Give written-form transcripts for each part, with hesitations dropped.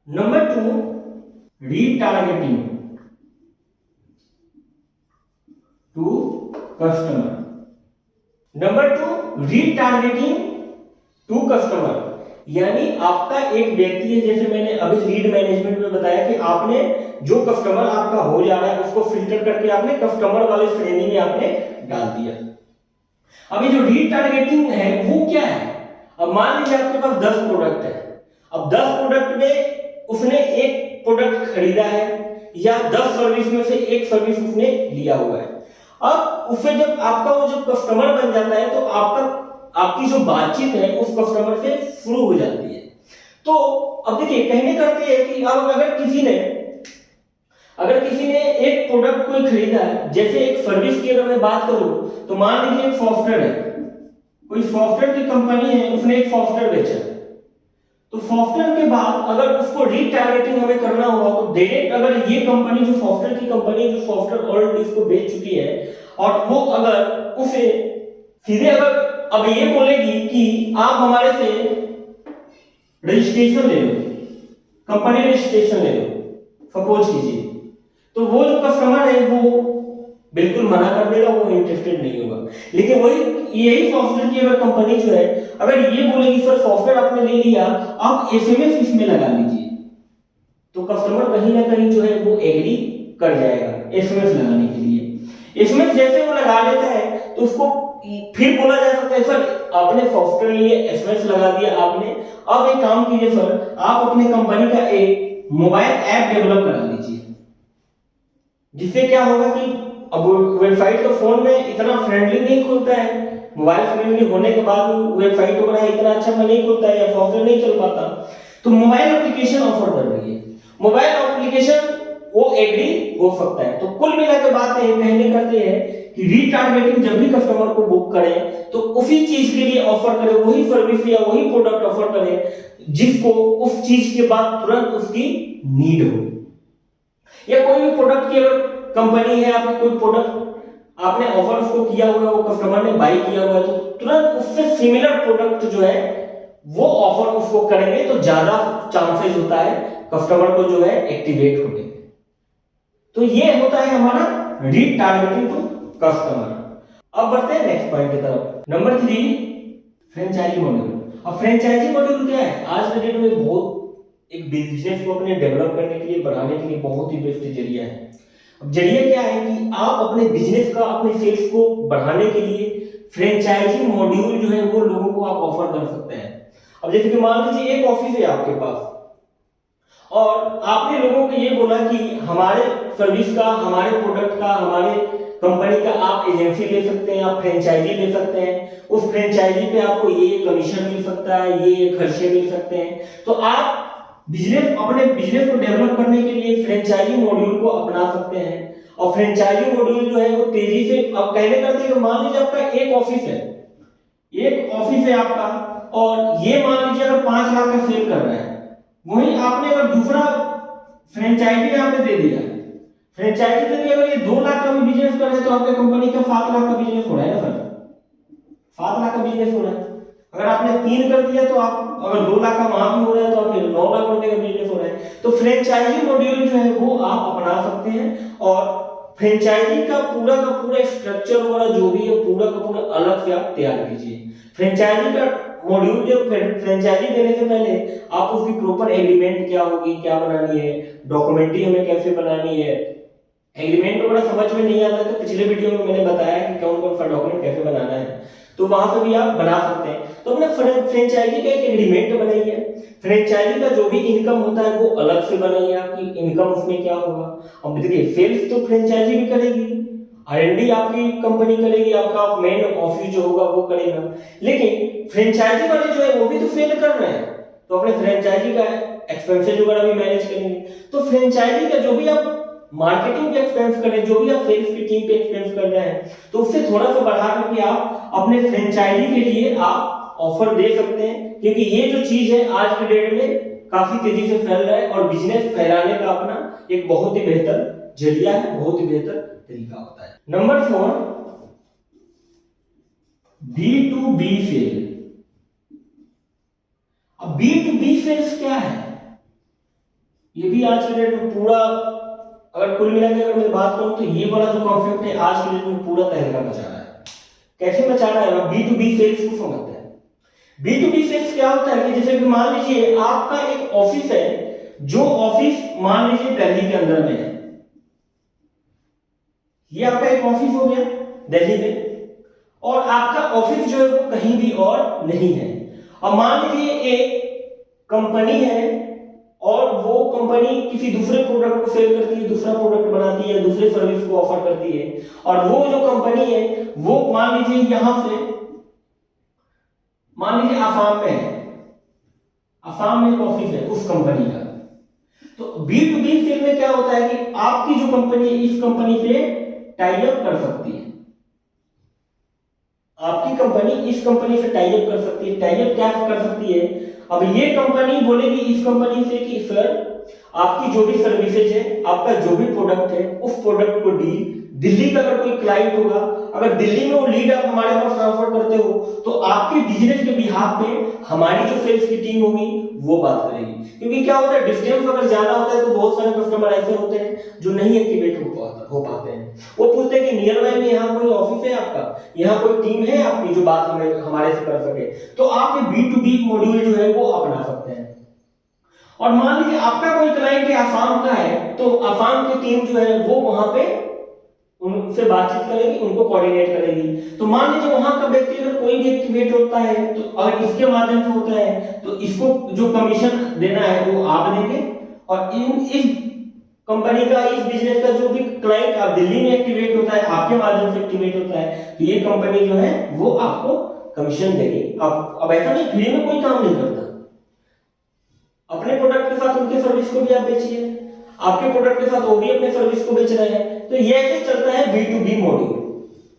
Number 2, retargeting to customer. Number 2, retargeting to customer, यानी आपका एक व्यक्ति है, जैसे मैंने अभी लीड मैनेजमेंट में बताया कि आपने जो कस्टमर आपका हो जा रहा है उसको फिल्टर करके आपने कस्टमर वाले श्रेणी में आपने डाल दिया। अभी जो रीटारगेटिंग है वो क्या है? अब मान लीजिए आपके पास 10 प्रोडक्ट है, अब 10 प्रोडक्ट में उसने एक प्रोडक्ट खरीदा है या 10 सर्विस में से एक सर्विस उसने लिया हुआ है। अब उससे जब आपका वो जब कस्टमर बन जाता है तो आपकी जो बातचीत है उस कस्टमर से शुरू हो जाती है। तो अब देखिए, कहने करते हैं कि अब अगर किसी ने एक प्रोडक्ट कोई खरीदा है, जैसे एक सर्विस की अगर मैं बात करूं तो मान लीजिए एक सॉफ्टवेयर है, कोई सॉफ्टवेयर की कंपनी है, उसने एक सॉफ्टवेयर बेचा, तो सॉफ्टवेयर के बाद अगर उसको रीटारगेटिंग हमें करना होगा तो डायरेक्ट अगर ये कंपनी जो सॉफ्टवेयर की कंपनी जो सॉफ्टवेयर ऑलरेडी इसको बेच चुकी है और वो अगर उसे सीधे अगर अब ये बोलेगी कि आप हमारे से रजिस्ट्रेशन ले लो, कंपनी रजिस्ट्रेशन ले लो, सपोज कीजिए, तो वो जो कस्टमर है वो बिल्कुल मना कर देगा, वो इंटरेस्टेड नहीं होगा। लेकिन वही यही सॉफ्टवेयर की अगर कंपनी जो है अगर ये बोलेगी सर सॉफ्टवेयर आपने ले लिया, आप एसएमएस इसमें लगा लीजिए, तो कस्टमर कहीं ना कहीं जो है वो एग्री कर जाएगा एसएमएस लगाने के लिए। एसएमएस जैसे वो लगा लेता है तो उसको फिर बोला जा सकता है सर आपने सॉफ्टवेयर लिए एसएमएस लगा दिया आपने, अब एक काम कीजिए सर आप अपने कंपनी का एक मोबाइल ऐप डेवलप करा लीजिए, जिससे क्या होगा कि अब वेबसाइट तो फोन में इतना फ्रेंडली नहीं खुलता है, मोबाइल फ्रेंडली होने के बाद वेबसाइट वगैरह इतना अच्छा नहीं खुलता है या सॉफ्टवेयर नहीं चल पाता, तो मोबाइल एप्लीकेशन ऑफर कर रही है, मोबाइल एप्लीकेशन वो एग्री हो सकता है। तो कुल मिलाकर बात है कहने करते हैं कि रीटारगेटिंग जब भी कस्टमर को बुक करें तो उसी चीज के लिए ऑफर करें, वही सर्विस या वही प्रोडक्ट ऑफर करें जिसको उस चीज के बाद तुरंत उसकी नीड हो। या कोई भी प्रोडक्ट की अगर कंपनी है, आपने कोई प्रोडक्ट आपने ऑफर उसको किया हुआ है, वो कस्टमर ने बाय किया हुआ है, तो तुरंत उससे सिमिलर प्रोडक्ट जो है वो ऑफर उसको करेंगे तो ज्यादा चांसेस होता है कस्टमर को जो है एक्टिवेट होने। तो ये होता है हमारा रीटारगेटिंग टू कस्टमर। अब बढ़ते हैं नेक्स्ट पॉइंट की तरफ। Number 3, franchise module. अब फ्रेंचाइजी मॉड्यूल क्या है? आज के डेट में बहुत एक बिजनेस को अपने डेवलप करने के लिए बढ़ाने के लिए बहुत ही बेस्ट जरिया है। अब जरिया क्या है कि आप अपने बिजनेस का अपने सेल्स को बढ़ाने के लिए फ्रेंचाइजी मॉड्यूल जो है वो लोगों को आप ऑफर कर सकते हैं। अब जैसे कि मान लीजिए एक ऑफिस है आपके पास और आपने लोगों को ये बोला कि हमारे सर्विस का, हमारे प्रोडक्ट का, हमारे कंपनी का आप एजेंसी ले सकते हैं, आप फ्रेंचाइजी ले सकते हैं, उस फ्रेंचाइजी पे आपको ये कमीशन मिल सकता है, ये खर्चे मिल सकते हैं। तो आप अपने बिजनेस को डेवलप करने के लिए फ्रेंचाइजी मॉड्यूल को अपना सकते हैं। और फ्रेंचाइजी मॉड्यूल जो है वो तेजी से, अब कहने करते हैं कि मान लीजिए आपका एक ऑफिस है आपका और ये मान लीजिए अगर 5 लाख का सेल कर रहा है, वहीं आपने अगर दूसरा फ्रेंचाइजी यहाँ पे दे दिया, फ्रेंचाइजी दे दिया, अगर ये 2 लाख का भी बिजनेस कर रहे हैं तो आपके कंपनी का 7 लाख का बिजनेस हो रहा है ना सर, 7 लाख का बिजनेस हो रहा है। अगर आपने 3 कर दिया तो आप अगर 2 लाख का वहां भी हो रहा है तो आपके 9 लाख रुपए का बिजनेस हो रहा है। तो फ्रेंचाइजी मॉड्यूल जो है वो आप अपना सकते हैं और फ्रेंचाइजी का पूरा स्ट्रक्चर वगैरह जो भी है पूरा का पूरा अलग से आप तैयार कीजिए। फ्रेंचाइजी का मॉड्यूल जो फ्रेंचाइजी देने से पहले आप उसकी प्रॉपर एग्रीमेंट क्या होगी, क्या बनानी है, डॉक्यूमेंट्री हमें कैसे बनानी है, एग्रीमेंट वगैरह समझ में नहीं आता तो पिछले वीडियो में मैंने बताया कि कौन कौन सा डॉक्यूमेंट कैसे बनाना है, तो वहां से भी आप बना सकते हैं। तो अपने फ्रेंचाइजी का एक एग्रीमेंट बनाइए, फ्रेंचाइजी का जो भी इनकम होता है वो अलग से बनाइए, आपकी इनकम उसमें क्या होगा। अब देखिए सेल्स तो फ्रेंचाइजी भी करेगी, आरएनडी आपकी कंपनी करेगी, आपका मेन ऑफिस जो होगा वो करेगा, लेकिन फ्रेंचाइजी वाले जो है वो भी तो सेल कर रहे हैं, तो अपने फ्रेंचाइजी का एक्सपेंसेस वगैरह भी मैनेज करेंगे। तो फ्रेंचाइजी का जो भी आप मार्केटिंग पे एक्सपेंस कर रहे हैं, जो भी आप सेल्स की टीम पे एक्सपेंस कर रहे हैं, तो उससे थोड़ा सा बढ़ा करके आप अपने फ्रेंचाइजी के लिए आप ऑफर दे सकते हैं, क्योंकि ये जो चीज है आज के डेट में काफी तेजी से फैल रहा है और बिजनेस फैलाने का अपना एक बहुत ही बेहतर जरिया है, बहुत ही बेहतर तरीका होता है। Number 4, B2B sale. अब B2B सेल्स क्या है? ये भी आज के डेट में पूरा, अगर कुल मिला के अगर मैं बात करूं तो ये वाला जो कॉन्सेप्ट है आज के डेट में पूरा तहलका मचा रहा है। कैसे मचा रहा है? बी टू बी सेल्स को समझते हैं। बी टू बी सेल्स क्या होता है कि जैसे कि मान लीजिए आपका एक ऑफिस है, जो ऑफिस मान लीजिए दिल्ली के अंदर में है, ये आपका एक ऑफिस हो गया दिल्ली में, और आपका ऑफिस जो है वो कहीं भी और नहीं है। अब मान लीजिए एक कंपनी है और वो कंपनी किसी दूसरे प्रोडक्ट को सेल करती है, दूसरा प्रोडक्ट बनाती है, दूसरे सर्विस को ऑफर करती है, और वो जो कंपनी है वो मान लीजिए यहां से मान लीजिए आसाम में है, आसाम में एक ऑफिस है उस कंपनी का। तो बी टू बी सेल में क्या होता है कि आपकी जो कंपनी है इस कंपनी से टाई अप कर सकती है, आपकी कंपनी इस कंपनी से टाई अप कर सकती है। टाई अप क्या कर सकती है? अब ये कंपनी बोलेगी इस कंपनी से कि सर आपकी जो भी सर्विसेज है, आपका जो भी प्रोडक्ट है, उस प्रोडक्ट को डील दिल्ली का अगर कोई क्लाइंट होगा, अगर दिल्ली में वो लीड आप हमारे पास ट्रांसफर करते हो तो आपके बिजनेस के बिहाफ पे हमारी जो सेल्स की टीम होगी वो बात करेगी। क्योंकि क्या होता है, डिस्टेंस अगर ज्यादा होता है तो बहुत सारे कस्टमर ऐसे होते हैं जो नहीं एक्टिवेट हो पाते हैं। वो पूछते हैं कि नियर बाय में यहाँ कोई ऑफिस है आपका, यहाँ कोई टीम है आपकी जो बात हमारे से कर सके, तो आप ये बी टू बी मॉड्यूल जो है वो अपना सकते हैं। और मान लीजिए आपका कोई क्लाइंट आसाम का है, तो आसाम की टीम जो है वो वहां पे उनसे बातचीत करेगी, उनको कोऑर्डिनेट करेगी। तो मान लीजिए वहां का व्यक्ति अगर कोई भी एक्टिवेट होता है तो अगर इसके माध्यम से होता है तो इसको जो कमीशन देना है वो आप देंगे, और इस कंपनी का, इस बिजनेस का जो भी क्लाइंट आप दिल्ली में एक्टिवेट होता है, आपके माध्यम से एक्टिवेट होता है, तो ये कंपनी जो है वो आपको कमीशन देगी। अब ऐसा नहीं फ्री में कोई काम नहीं करता, अपने प्रोडक्ट के साथ उनके सर्विस को भी आप बेचिए, आपके प्रोडक्ट के साथ वो भी अपने सर्विस को बेच रहे हैं। तो ये ऐसे चलता है बी टू बी मॉड्यूल,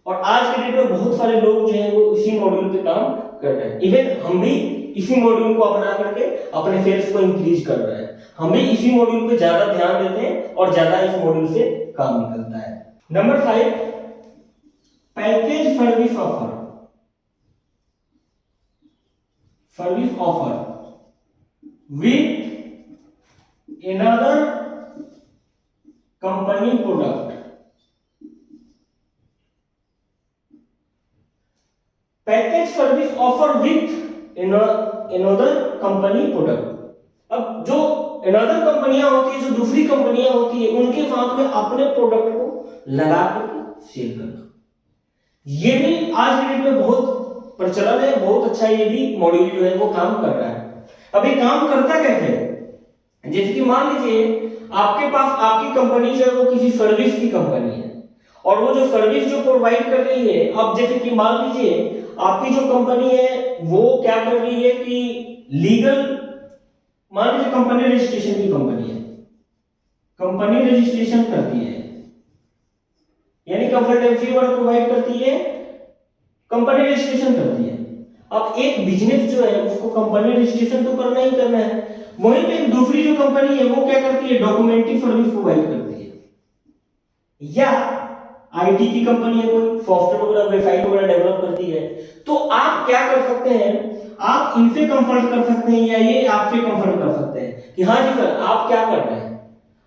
और आज के डेट में बहुत सारे लोग जो है वो इसी मॉड्यूल पे काम कर रहे हैं। इवन हम भी इसी मॉड्यूल को अपना करके अपने सेल्स को इंक्रीज कर रहे हैं। हम भी इसी मॉड्यूल पे ज्यादा ध्यान देते हैं और ज्यादा इस मॉड्यूल से काम निकलता है। Number 5, package service offer. Service offer with another company product। Package service offer with another company product। अब जो another कंपनियां होती है, जो दूसरी कंपनियां होती है, उनके साथ में अपने प्रोडक्ट को लगा करके सेल करना, ये भी आज के डेट में बहुत प्रचलन है, बहुत अच्छा ये भी मॉड्यूल जो है वो काम कर रहा है। अब ये काम करता कैसे है? जैसे कि मान लीजिए आपके पास आपकी कंपनी जो है वो किसी सर्विस की कंपनी है, और वो जो सर्विस जो प्रोवाइड कर रही है, अब जैसे कि मान लीजिए आपकी जो कंपनी है वो क्या कर रही है कि लीगल, मान लीजिए कंपनी रजिस्ट्रेशन की कंपनी है, कंपनी रजिस्ट्रेशन करती है, यानी कंसल्टेंसी वर्क प्रोवाइड करती है, कंपनी रजिस्ट्रेशन करती है। अब एक बिजनेस जो है उसको कंपनी रजिस्ट्रेशन तो करना ही करना है, वहीं पे एक दूसरी जो कंपनी है वो क्या करती है, डॉक्यूमेंट्री सर्विस प्रोवाइड करती है, या आईटी की कंपनी है, कोई सॉफ्टवेयर वगैरह वेबसाइट वगैरह डेवलप करती है। तो आप क्या कर सकते हैं, आप इनसे कंसल्ट कर सकते हैं या ये आपसे कंसल्ट कर सकते हैं कि हाँ जी सर आप क्या कर रहे हैं,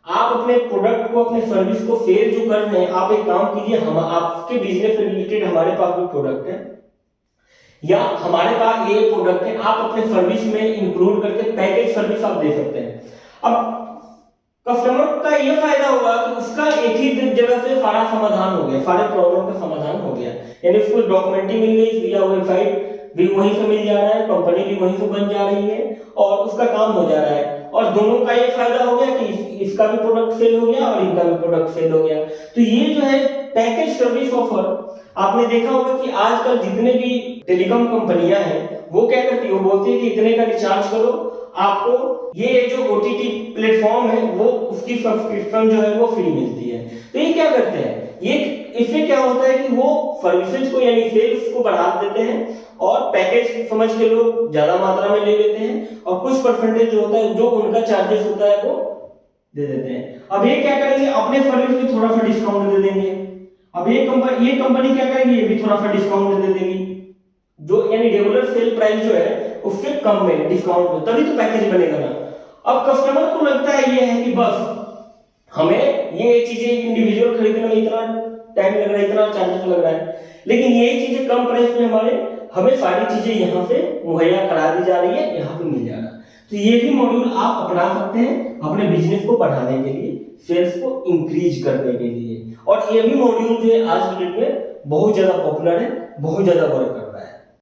आप अपने प्रोडक्ट को, अपने सर्विस को सेल जो कर रहे हैं, आप एक काम कीजिए, हम आपके बिजनेस से रिलेटेड हमारे पास कोई प्रोडक्ट है या हमारे पास ये प्रोडक्ट है, आप अपने सर्विस में इंक्लूड करके पैकेज सर्विस आप दे सकते हैं। अब कस्टमर का ये फायदा होगा कि उसका एक ही जगह से सारा समाधान हो गया, सारे प्रॉब्लम का समाधान हो गया, यानी उसको डॉक्यूमेंट्री मिल गई या वेबसाइट भी वहीं से मिल जा रहा है, कंपनी भी वहीं से बन जा रही है और उसका काम हो जा रहा है, और दोनों का ये फायदा हो गया कि इसका भी प्रोडक्ट सेल हो गया और इनका भी प्रोडक्ट सेल हो गया। तो ये जो है पैकेज सर्विस ऑफर, आपने देखा होगा कि आजकल जितने भी टेलीकॉम कंपनियां हैं वो क्या करती है, वो बोलती है कि इतने का रिचार्ज करो, आपको ये जो ओटीटी प्लेटफॉर्म है वो उसकी सब्सक्रिप्शन जो है वो फ्री मिलती है। तो ये क्या करते हैं, ये इससे क्या होता है कि वो सर्विसेज को यानी सेल्स को बढ़ा देते हैं और पैकेज समझ के लोग ज्यादा मात्रा में ले लेते हैं और कुछ परसेंटेज जो होता है, जो उनका चार्जेस होता है वो दे देते हैं। अब ये क्या करेंगे, अपने सर्विस में थोड़ा सा डिस्काउंट दे देंगे। अब ये कंपनी क्या करेगी, ये भी थोड़ा सा डिस्काउंट दे देगी, जो यानी रेगुलर सेल प्राइस जो है उससे कम में डिस्काउंट में, तभी तो पैकेज बनेगा ना। अब कस्टमर को लगता है ये है कि बस हमें ये चीजें इंडिविजुअल खरीदने में इतना टाइम लग रहा है, इतना चार्जेस लग रहा है, लेकिन यही चीजें कम प्राइस में हमें सारी चीजें यहाँ से मुहैया करा दी जा रही है, यहाँ पे मिल जा रहा है। तो ये भी मॉड्यूल आप अपना सकते हैं अपने बिजनेस को बढ़ाने के लिए, सेल्स को इंक्रीज करने के लिए। और ये भी मॉड्यूल जो है आज की डेट में बहुत ज्यादा पॉपुलर है, बहुत ज्यादा वर्क कर रहा है।